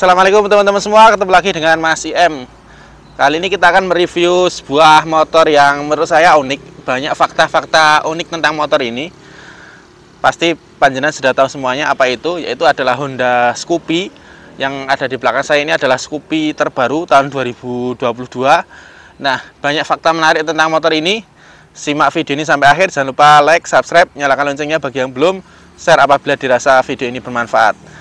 Assalamualaikum teman-teman semua, ketemu lagi dengan Mas IM. Kali ini kita akan mereview sebuah motor yang menurut saya unik. Banyak fakta-fakta unik tentang motor ini. Pasti panjenengan sudah tahu semuanya apa itu, yaitu adalah Honda Scoopy. Yang ada di belakang saya ini adalah Scoopy terbaru tahun 2022. Nah, banyak fakta menarik tentang motor ini. Simak video ini sampai akhir, jangan lupa like, subscribe, nyalakan loncengnya bagi yang belum, share apabila dirasa video ini bermanfaat.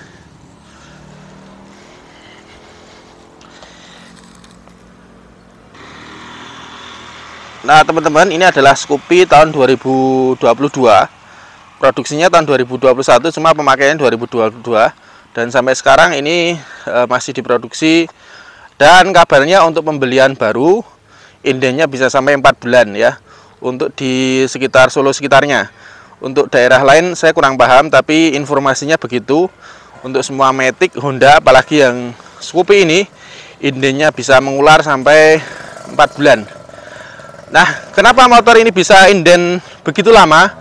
Nah teman-teman, ini adalah Scoopy tahun 2022. Produksinya tahun 2021, cuma pemakaiannya 2022. Dan sampai sekarang ini masih diproduksi. Dan kabarnya untuk pembelian baru, indennya bisa sampai 4 bulan ya. Untuk di sekitar Solo sekitarnya. Untuk daerah lain saya kurang paham, tapi informasinya begitu. Untuk semua Matic, Honda, apalagi yang Scoopy ini, indennya bisa mengular sampai 4 bulan. Nah, kenapa motor ini bisa inden begitu lama?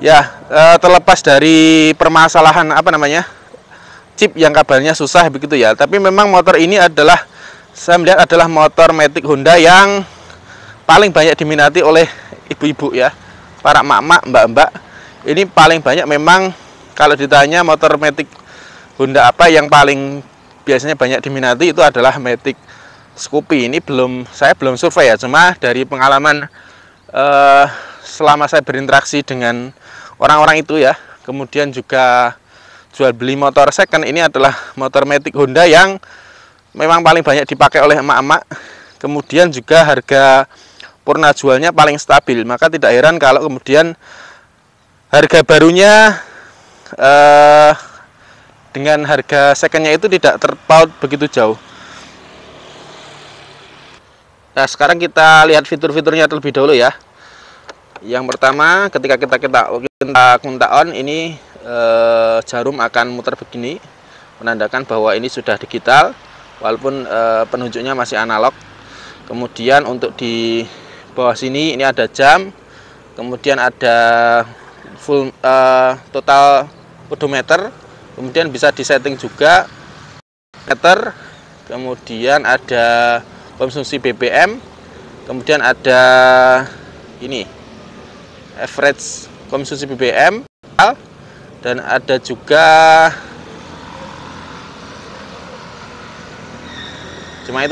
Ya, terlepas dari permasalahan chip yang kabarnya susah begitu ya. Tapi memang motor ini adalah, saya melihat adalah motor Matic Honda yang paling banyak diminati oleh ibu-ibu ya, para emak-emak, mbak-mbak. Ini paling banyak memang kalau ditanya motor Matic Honda apa yang paling biasanya banyak diminati, itu adalah Matic Scoopy. Ini saya belum survei ya, cuma dari pengalaman selama saya berinteraksi dengan orang-orang itu ya, kemudian juga jual beli motor second, ini adalah motor Matic Honda yang memang paling banyak dipakai oleh emak-emak. Kemudian juga harga purna jualnya paling stabil, maka tidak heran kalau kemudian harga barunya dengan harga secondnya itu tidak terpaut begitu jauh. Nah, sekarang kita lihat fitur-fiturnya terlebih dahulu ya. Yang pertama, ketika kita kuntak on, ini jarum akan muter begini, menandakan bahwa ini sudah digital, walaupun penunjuknya masih analog. Kemudian untuk di bawah sini ini ada jam, kemudian ada full total odometer, kemudian bisa disetting juga meter, kemudian ada konsumsi BBM, kemudian ada ini average konsumsi BBM, dan ada juga cuma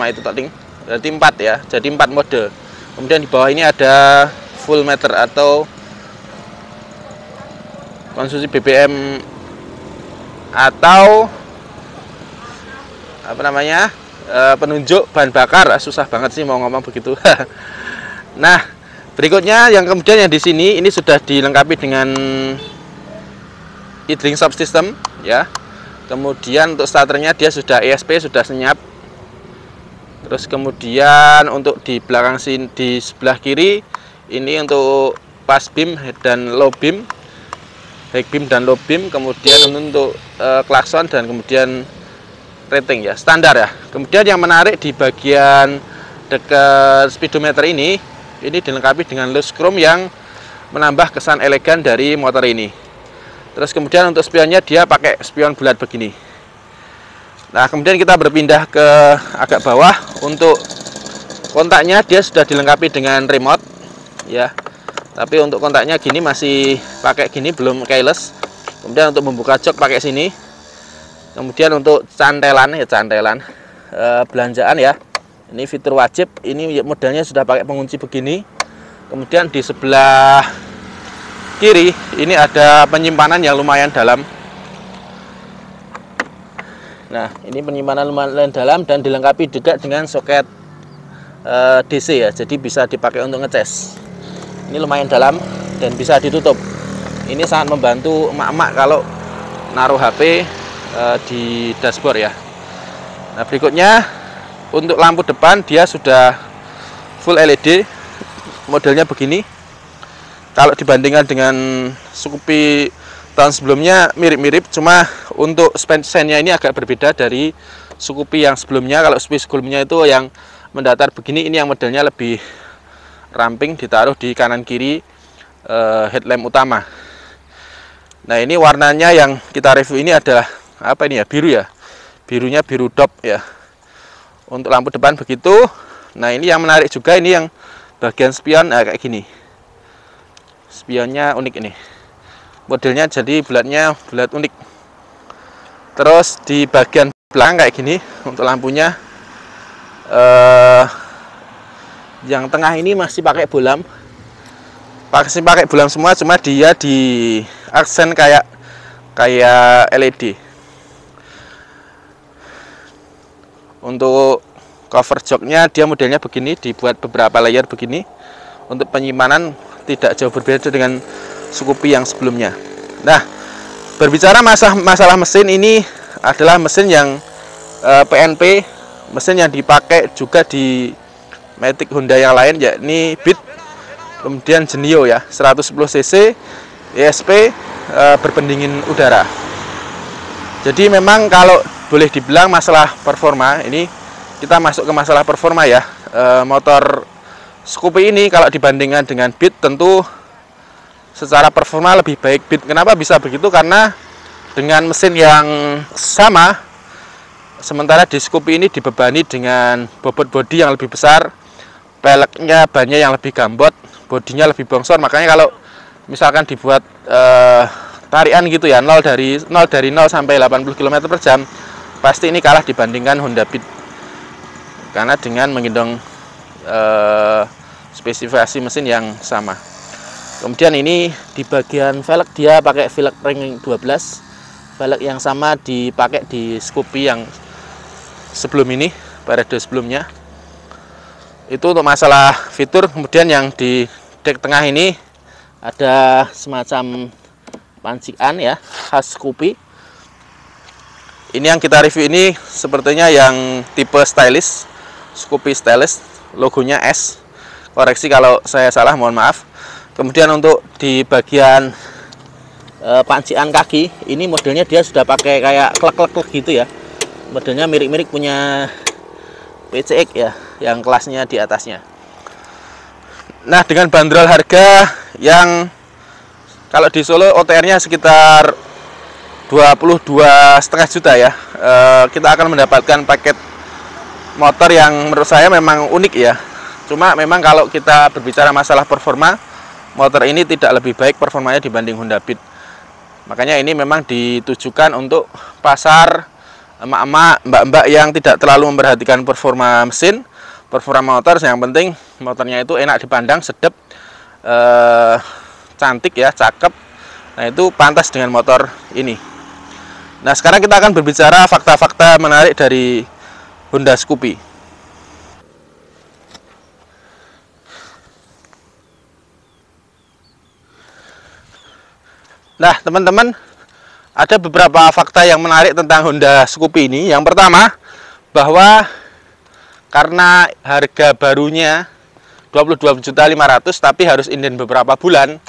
itu tadi, berarti 4 ya, jadi 4 mode. Kemudian di bawah ini ada full meter atau konsumsi BBM atau penunjuk bahan bakar. Susah banget sih mau ngomong begitu. Nah, berikutnya yang kemudian yang di sini ini sudah dilengkapi dengan e-drink subsystem ya. Kemudian untuk starternya dia sudah ESP, sudah senyap. Terus kemudian untuk di belakang sini, di sebelah kiri ini untuk pas beam dan low beam, high beam dan low beam. Kemudian untuk klakson dan kemudian rating ya, standar ya. Kemudian yang menarik di bagian dekat speedometer ini dilengkapi dengan loose chrome yang menambah kesan elegan dari motor ini. Terus kemudian untuk spionnya dia pakai spion bulat begini. Nah, kemudian kita berpindah ke agak bawah. Untuk kontaknya dia sudah dilengkapi dengan remote ya. Tapi untuk kontaknya gini masih pakai gini, belum keyless. Kemudian untuk membuka jok pakai sini. Kemudian untuk cantelan belanjaan ya, ini fitur wajib. Ini modelnya sudah pakai pengunci begini. Kemudian di sebelah kiri ini ada penyimpanan yang lumayan dalam. Nah, ini penyimpanan lumayan dalam dan dilengkapi juga dengan soket DC ya, jadi bisa dipakai untuk ngecas. Ini lumayan dalam dan bisa ditutup. Ini sangat membantu emak-emak kalau naruh HP di dashboard ya. Nah, berikutnya untuk lampu depan dia sudah full LED, modelnya begini. Kalau dibandingkan dengan Scoopy tahun sebelumnya mirip-mirip, cuma untuk span-nya ini agak berbeda dari Scoopy yang sebelumnya. Kalau Scoopy sebelumnya itu yang mendatar begini, ini yang modelnya lebih ramping, ditaruh di kanan kiri headlamp utama. Nah, ini warnanya yang kita review ini adalah apa ini ya, biru ya, birunya biru dop ya. Untuk lampu depan begitu. Nah, ini yang menarik juga, ini yang bagian spion kayak gini. Spionnya unik ini. Modelnya jadi bulatnya bulat unik. Terus di bagian belakang kayak gini untuk lampunya. Yang tengah ini masih pakai bolam. Masih pakai bolam semua, cuma dia di aksen kayak LED. Untuk cover joknya dia modelnya begini, dibuat beberapa layer begini. Untuk penyimpanan tidak jauh berbeda dengan Scoopy yang sebelumnya. Nah, berbicara masalah mesin, ini adalah mesin yang PNP, mesin yang dipakai juga di Matic Honda yang lain, yakni Beat, kemudian Genio ya, 110 cc, ESP, berpendingin udara. Jadi memang kalau boleh dibilang masalah performa, ini kita masuk ke masalah performa ya. Motor Scoopy ini kalau dibandingkan dengan Beat tentu secara performa lebih baik Beat. Kenapa bisa begitu? Karena dengan mesin yang sama, sementara di Scoopy ini dibebani dengan bobot bodi yang lebih besar, peleknya bannya yang lebih gambot, bodinya lebih bongsor. Makanya kalau misalkan dibuat tarian gitu ya, 0 dari 0 sampai 80 km/jam, pasti ini kalah dibandingkan Honda Beat. Karena dengan menggendong spesifikasi mesin yang sama. Kemudian ini di bagian velg dia pakai velg ring 12, velg yang sama dipakai di Scoopy yang sebelum ini, periode sebelumnya. Itu untuk masalah fitur. Kemudian yang di dek tengah ini ada semacam pancian ya, khas Scoopy. Ini yang kita review ini sepertinya yang tipe stylish, Scoopy stylish, logonya S. Koreksi kalau saya salah, mohon maaf. Kemudian untuk di bagian pancian kaki, ini modelnya dia sudah pakai kayak klek-klek gitu ya. Modelnya mirip-mirip punya PCX ya, yang kelasnya di atasnya. Nah, dengan bandrol harga yang kalau di Solo OTR-nya sekitar 22,5 juta ya, kita akan mendapatkan paket motor yang menurut saya memang unik ya. Cuma memang kalau kita berbicara masalah performa, motor ini tidak lebih baik performanya dibanding Honda Beat. Makanya ini memang ditujukan untuk pasar emak-emak, mbak-mbak yang tidak terlalu memperhatikan performa mesin, performa motor. Yang penting motornya itu enak dipandang, sedap, cantik ya, cakep. Nah, itu pantas dengan motor ini. Nah, sekarang kita akan berbicara fakta-fakta menarik dari Honda Scoopy. Nah, teman-teman, ada beberapa fakta yang menarik tentang Honda Scoopy ini. Yang pertama, bahwa karena harga barunya 22.500.000 tapi harus inden beberapa bulan,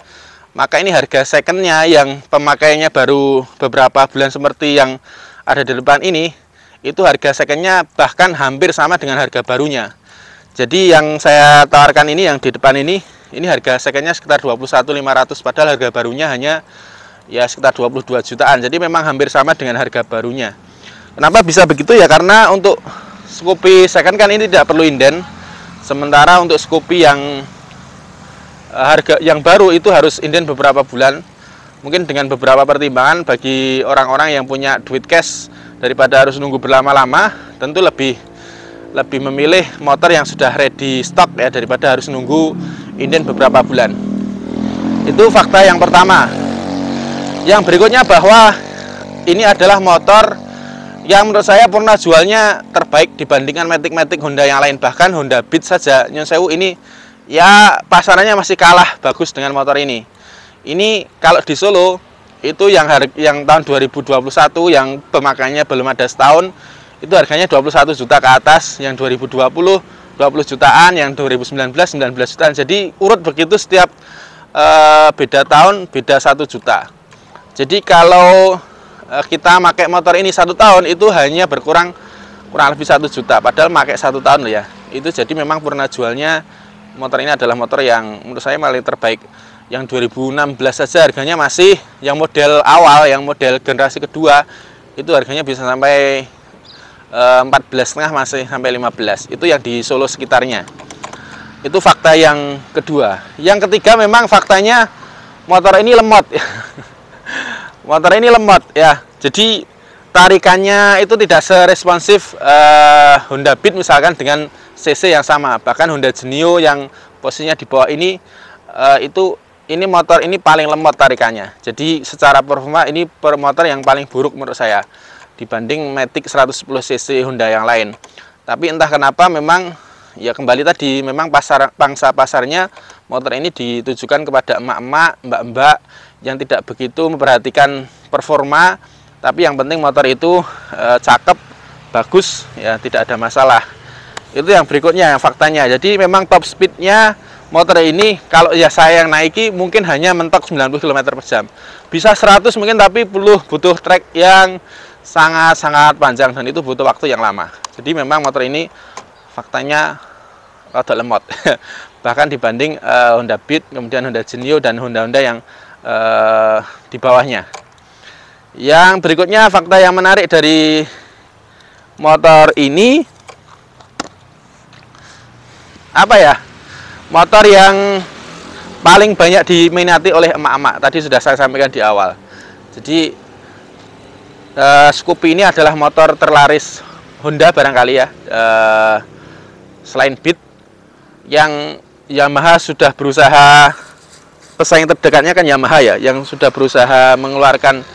maka ini harga secondnya yang pemakaiannya baru beberapa bulan seperti yang ada di depan ini, itu harga secondnya bahkan hampir sama dengan harga barunya. Jadi yang saya tawarkan ini, yang di depan ini harga secondnya sekitar 21.500, padahal harga barunya hanya ya sekitar 22 jutaan. Jadi memang hampir sama dengan harga barunya. Kenapa bisa begitu ya? Karena untuk Scoopy second kan ini tidak perlu inden. Sementara untuk Scoopy yang harga yang baru itu harus inden beberapa bulan. Mungkin dengan beberapa pertimbangan bagi orang-orang yang punya duit cash, daripada harus nunggu berlama-lama, tentu lebih memilih motor yang sudah ready stock ya, daripada harus nunggu inden beberapa bulan. Itu fakta yang pertama. Yang berikutnya bahwa ini adalah motor yang menurut saya purna jualnya terbaik dibandingkan Matic Honda yang lain. Bahkan Honda Beat saja, Nyon Sewu ini ya pasarannya masih kalah bagus dengan motor ini. Ini kalau di Solo itu yang tahun 2021 yang pemakaiannya belum ada setahun, itu harganya 21 juta ke atas. Yang 2020 20 jutaan, yang 2019 19 jutaan. Jadi urut begitu, setiap beda tahun beda 1 juta. Jadi kalau kita pakai motor ini 1 tahun itu hanya berkurang kurang lebih 1 juta, padahal pakai 1 tahun loh ya. Itu jadi memang purna jualnya motor ini adalah motor yang menurut saya paling terbaik. Yang 2016 saja harganya masih, yang model awal, yang model generasi kedua itu harganya bisa sampai 14,5 masih sampai 15. Itu yang di Solo sekitarnya. Itu fakta yang kedua. Yang ketiga memang faktanya motor ini lemot. Motor ini lemot ya. Jadi tarikannya itu tidak seresponsif Honda Beat misalkan dengan cc yang sama. Bahkan Honda Genio yang posisinya di bawah ini ini motor ini paling lemot tarikannya. Jadi secara performa ini motor yang paling buruk menurut saya dibanding Matic 110 cc Honda yang lain. Tapi entah kenapa memang ya kembali tadi memang pangsa pasarnya motor ini ditujukan kepada emak-emak, mbak-mbak yang tidak begitu memperhatikan performa, tapi yang penting motor itu cakep, bagus, ya tidak ada masalah. Itu yang berikutnya, yang faktanya. Jadi memang top speednya motor ini kalau ya saya yang naiki mungkin hanya mentok 90 km/jam. Bisa 100 mungkin, tapi butuh trek yang sangat-sangat panjang dan itu butuh waktu yang lama. Jadi memang motor ini faktanya rada lemot. Bahkan dibanding Honda Beat, kemudian Honda Genio dan Honda-Honda yang di bawahnya. Yang berikutnya fakta yang menarik dari motor ini apa ya? Motor yang paling banyak diminati oleh emak-emak. Tadi sudah saya sampaikan di awal. Jadi Scoopy ini adalah motor terlaris Honda barangkali ya, selain Beat. Yang Yamaha sudah berusaha, pesaing terdekatnya kan Yamaha ya, yang sudah berusaha mengeluarkan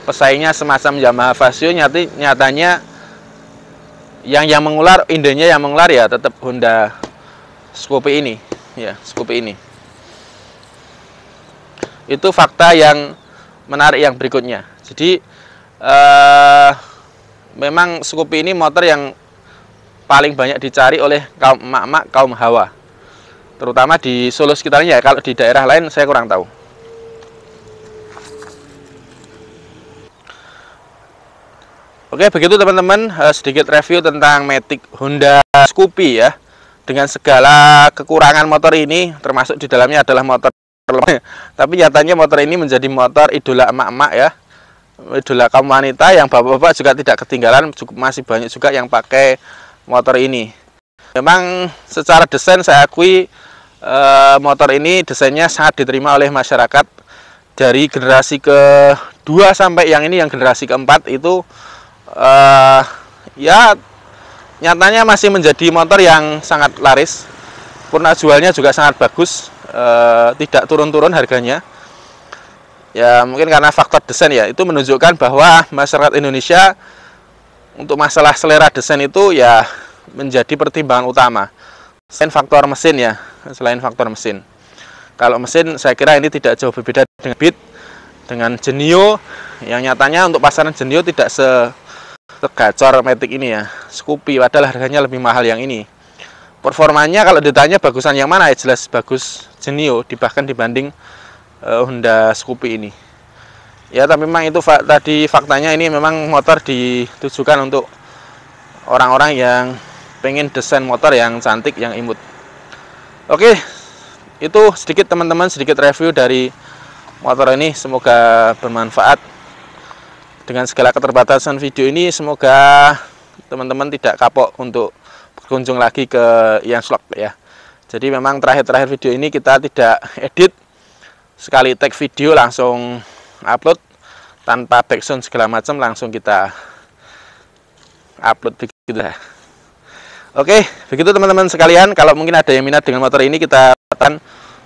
pesaingnya semacam Yamaha Vario. Nyatanya yang mengular, indenya yang mengular ya tetap Honda Scoopy ini ya, Scoopy ini. Itu fakta yang menarik yang berikutnya. Jadi memang Scoopy ini motor yang paling banyak dicari oleh kaum emak-emak, kaum hawa, terutama di Solo sekitarnya ya. Kalau di daerah lain saya kurang tahu. Oke, begitu teman-teman, sedikit review tentang Matic Honda Scoopy ya, dengan segala kekurangan motor ini, termasuk di dalamnya adalah motor lemah. Tapi nyatanya motor ini menjadi motor idola emak-emak ya, idola kaum wanita, yang bapak-bapak juga tidak ketinggalan, masih banyak juga yang pakai motor ini. Memang secara desain saya akui motor ini desainnya sangat diterima oleh masyarakat. Dari generasi kedua sampai yang ini yang generasi keempat itu ya nyatanya masih menjadi motor yang sangat laris. Purna jualnya juga sangat bagus, tidak turun-turun harganya. Ya mungkin karena faktor desain ya, itu menunjukkan bahwa masyarakat Indonesia untuk masalah selera desain itu ya menjadi pertimbangan utama. Selain faktor mesin ya, selain faktor mesin. Kalau mesin saya kira ini tidak jauh berbeda dengan Beat, dengan Genio, yang nyatanya untuk pasaran Genio tidak segacor Matic ini ya, Scoopy, padahal harganya lebih mahal yang ini. Performanya kalau ditanya bagusan yang mana, ya jelas bagus Genio bahkan dibanding Honda Scoopy ini. Ya, tapi memang itu tadi faktanya, ini memang motor ditujukan untuk orang-orang yang pengen desain motor yang cantik, yang imut. Oke, itu sedikit teman-teman, sedikit review dari motor ini. Semoga bermanfaat. Dengan segala keterbatasan video ini, semoga teman-teman tidak kapok untuk berkunjung lagi ke Ian Vlog ya. Jadi memang terakhir video ini kita tidak edit, sekali tag video langsung upload tanpa background segala macam, langsung kita upload begitu ya. Oke, begitu teman-teman sekalian. Kalau mungkin ada yang minat dengan motor ini, kita akan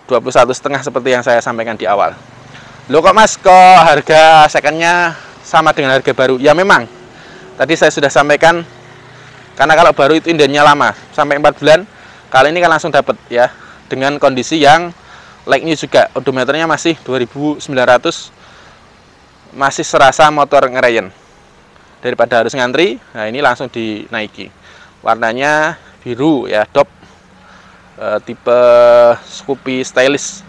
21,5 seperti yang saya sampaikan di awal. Loh kok mas, kok harga secondnya sama dengan harga baru? Ya memang tadi saya sudah sampaikan, karena kalau baru itu indennya lama sampai 4 bulan, kali ini kan langsung dapat ya, dengan kondisi yang like new juga, odometernya masih 2900, masih serasa motor ngerayen. Daripada harus ngantri, nah ini langsung dinaiki. Warnanya biru ya, Dop, tipe Scoopy Stylish.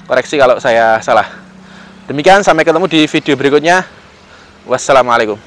Koreksi kalau saya salah. Demikian, sampai ketemu di video berikutnya. Wassalamualaikum.